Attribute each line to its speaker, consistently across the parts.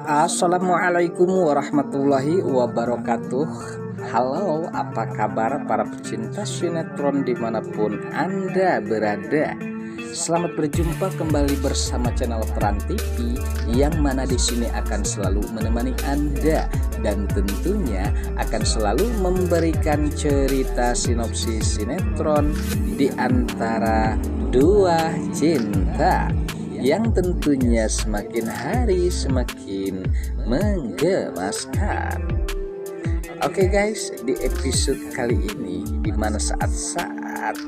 Speaker 1: Assalamualaikum warahmatullahi wabarakatuh. Halo, apa kabar para pecinta sinetron dimanapun Anda berada? Selamat berjumpa kembali bersama channel Peran TV, yang mana di sini akan selalu menemani Anda dan tentunya akan selalu memberikan cerita sinopsis sinetron di antara dua cinta yang tentunya semakin hari semakin menggemaskan. Oke guys, di episode kali ini dimana saat-saat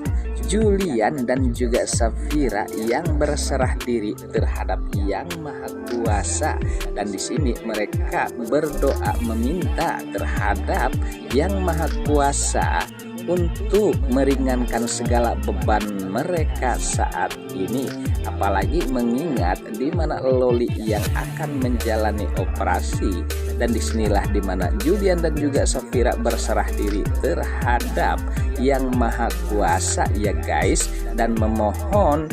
Speaker 1: Julian dan juga Safira yang berserah diri terhadap Yang Maha Kuasa, dan di sini mereka berdoa meminta terhadap Yang Maha Kuasa untuk meringankan segala beban mereka saat ini, apalagi mengingat di mana Loli yang akan menjalani operasi, dan disinilah di mana Julian dan juga Safira berserah diri terhadap Yang Maha Kuasa ya guys, dan memohon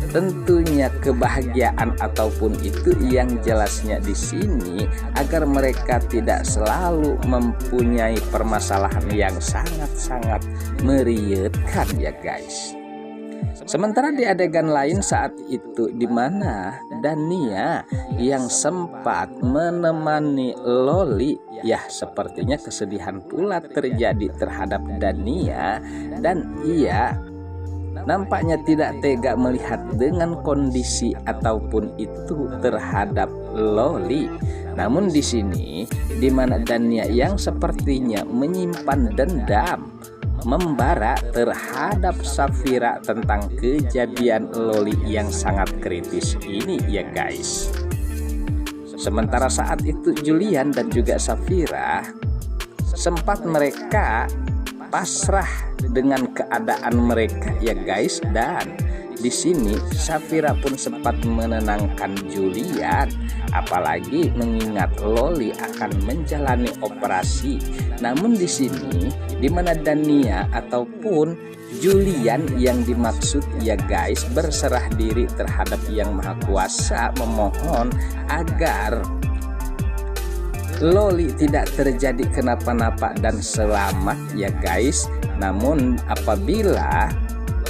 Speaker 1: tentunya kebahagiaan ataupun itu yang jelasnya di sini agar mereka tidak selalu mempunyai permasalahan yang sangat-sangat meriutkan ya guys. Sementara di adegan lain saat itu di mana Dania yang sempat menemani Loli, ya sepertinya kesedihan pula terjadi terhadap Dania, dan ia nampaknya tidak tega melihat dengan kondisi ataupun itu terhadap Loli. Namun di sini di mana Dania yang sepertinya menyimpan dendam membara terhadap Safira tentang kejadian Loli yang sangat kritis ini ya guys. Sementara saat itu Julian dan juga Safira sempat mereka pasrah dengan keadaan mereka ya guys, dan di sini Safira pun sempat menenangkan Julian, apalagi mengingat Loli akan menjalani operasi. Namun di sini di mana Dania ataupun Julian yang dimaksud ya guys berserah diri terhadap Yang Maha Kuasa, memohon agar Loli tidak terjadi kenapa-napa dan selamat ya guys. Namun apabila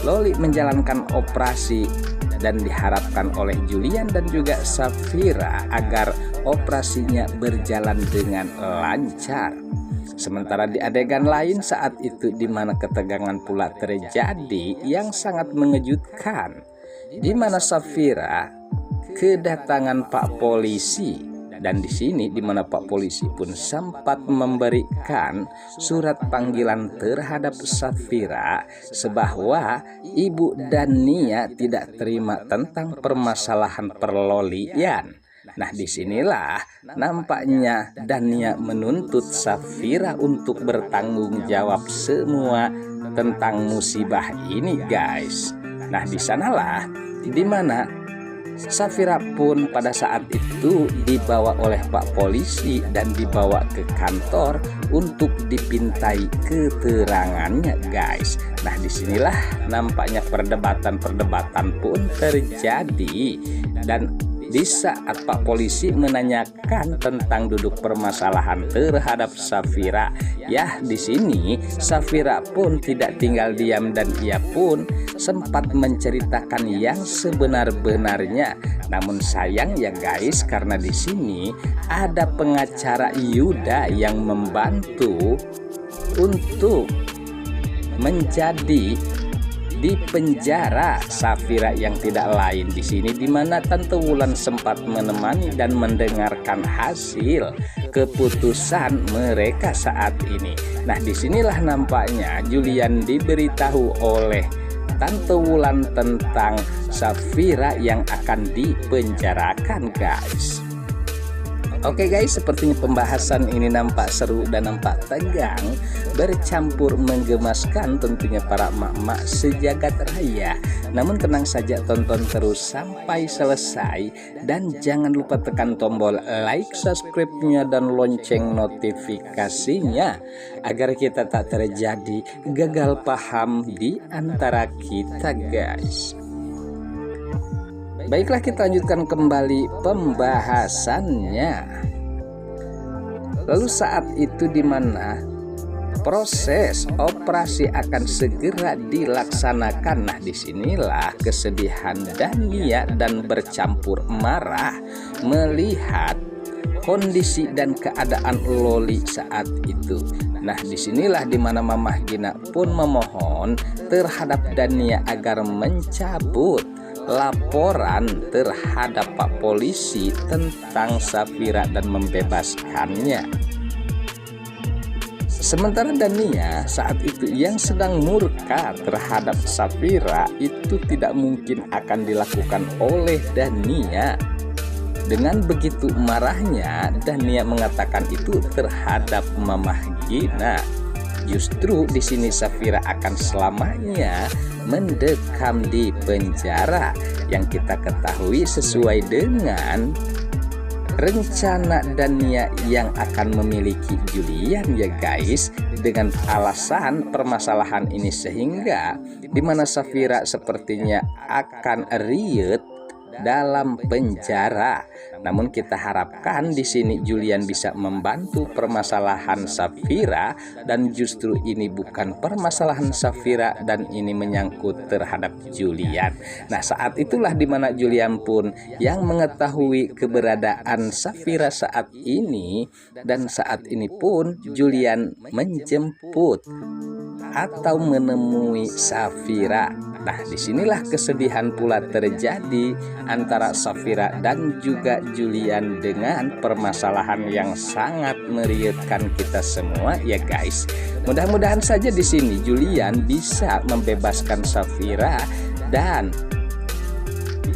Speaker 1: Loli menjalankan operasi dan diharapkan oleh Julian dan juga Safira agar operasinya berjalan dengan lancar. Sementara di adegan lain saat itu di mana ketegangan pula terjadi yang sangat mengejutkan, di mana Safira kedatangan Pak Polisi. Dan di sini di mana Pak Polisi pun sempat memberikan surat panggilan terhadap Safira sebahwa Ibu Dania tidak terima tentang permasalahan perlolian. Nah disinilah nampaknya Dania menuntut Safira untuk bertanggung jawab semua tentang musibah ini guys. Nah disanalah di mana Safira pun pada saat itu dibawa oleh Pak Polisi dan dibawa ke kantor untuk dipintai keterangannya guys. Nah disinilah nampaknya perdebatan pun terjadi, dan di saat Pak Polisi menanyakan tentang duduk permasalahan terhadap Safira, ya di sini Safira pun tidak tinggal diam dan ia pun sempat menceritakan yang sebenar-benarnya. Namun sayang ya guys, karena di sini ada pengacara Yuda yang membantu untuk menjadi di penjara Safira yang tidak lain di sini di mana Tante Wulan sempat menemani dan mendengarkan hasil keputusan mereka saat ini. Nah disinilah nampaknya Julian diberitahu oleh Tante Wulan tentang Safira yang akan dipenjarakan guys. Oke guys, sepertinya pembahasan ini nampak seru dan nampak tegang, bercampur menggemaskan tentunya para emak-emak sejagat raya. Namun tenang saja, tonton terus sampai selesai dan jangan lupa tekan tombol like, subscribe-nya dan lonceng notifikasinya agar kita tak terjadi gagal paham di antara kita guys. Baiklah, kita lanjutkan kembali pembahasannya. Lalu saat itu di mana proses operasi akan segera dilaksanakan. Nah, disinilah kesedihan Dania dan bercampur marah melihat kondisi dan keadaan Loli saat itu. Nah, disinilah dimana Mamah Gina pun memohon terhadap Dania agar mencabut laporan terhadap Pak Polisi tentang Safira dan membebaskannya. Sementara Dania saat itu yang sedang murka terhadap Safira itu tidak mungkin akan dilakukan oleh Dania. Dengan begitu marahnya Dania mengatakan itu terhadap Mamah Gina. Justru di sini Safira akan selamanya mendekam di penjara yang kita ketahui sesuai dengan rencana Dania yang akan memiliki Julian ya guys, dengan alasan permasalahan ini sehingga dimana Safira sepertinya akan riut dalam penjara. Namun kita harapkan di sini Julian bisa membantu permasalahan Safira, dan justru ini bukan permasalahan Safira dan ini menyangkut terhadap Julian. Nah, saat itulah dimana Julian pun yang mengetahui keberadaan Safira saat ini, dan saat ini pun Julian menjemput atau menemui Safira. Nah, disinilah kesedihan pula terjadi antara Safira dan juga Julian dengan permasalahan yang sangat meriutkan kita semua ya guys. Mudah-mudahan saja di sini Julian bisa membebaskan Safira dan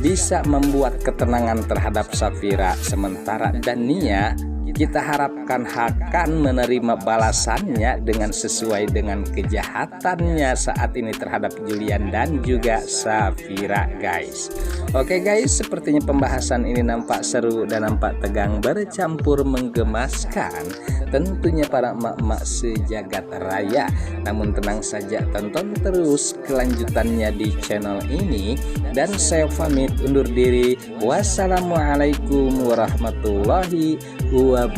Speaker 1: bisa membuat ketenangan terhadap Safira. Sementara Dania kita harapkan akan menerima balasannya dengan sesuai dengan kejahatannya saat ini terhadap Julian dan juga Safira guys. Oke guys, sepertinya pembahasan ini nampak seru dan nampak tegang bercampur menggemaskan tentunya para emak-emak sejagat raya. Namun tenang saja, tonton terus kelanjutannya di channel ini, dan saya pamit undur diri. Wassalamualaikum warahmatullahi wabarakatuh.